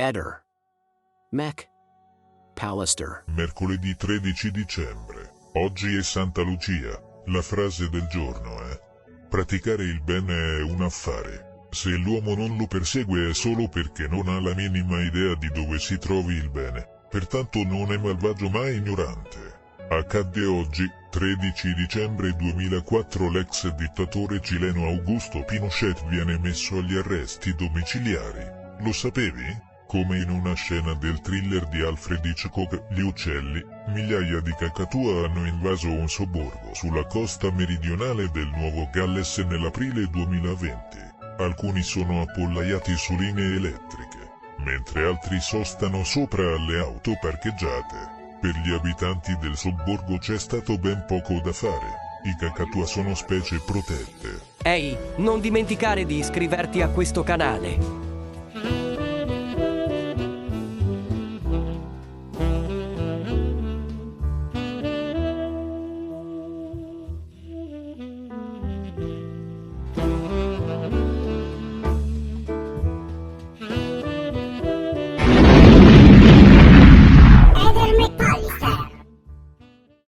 Eder. Mac. Pallister. Mercoledì 13 dicembre. Oggi è Santa Lucia. La frase del giorno è: praticare il bene è un affare. Se l'uomo non lo persegue è solo perché non ha la minima idea di dove si trovi il bene, pertanto non è malvagio ma ignorante. Accadde oggi, 13 dicembre 2004, l'ex dittatore cileno Augusto Pinochet viene messo agli arresti domiciliari. Lo sapevi? Come in una scena del thriller di Alfred Hitchcock, Gli uccelli, migliaia di cacatua hanno invaso un sobborgo sulla costa meridionale del Nuovo Galles nell'aprile 2020. Alcuni sono appollaiati su linee elettriche, mentre altri sostano sopra alle auto parcheggiate. Per gli abitanti del sobborgo c'è stato ben poco da fare. I cacatua sono specie protette. Ehi, non dimenticare di iscriverti a questo canale.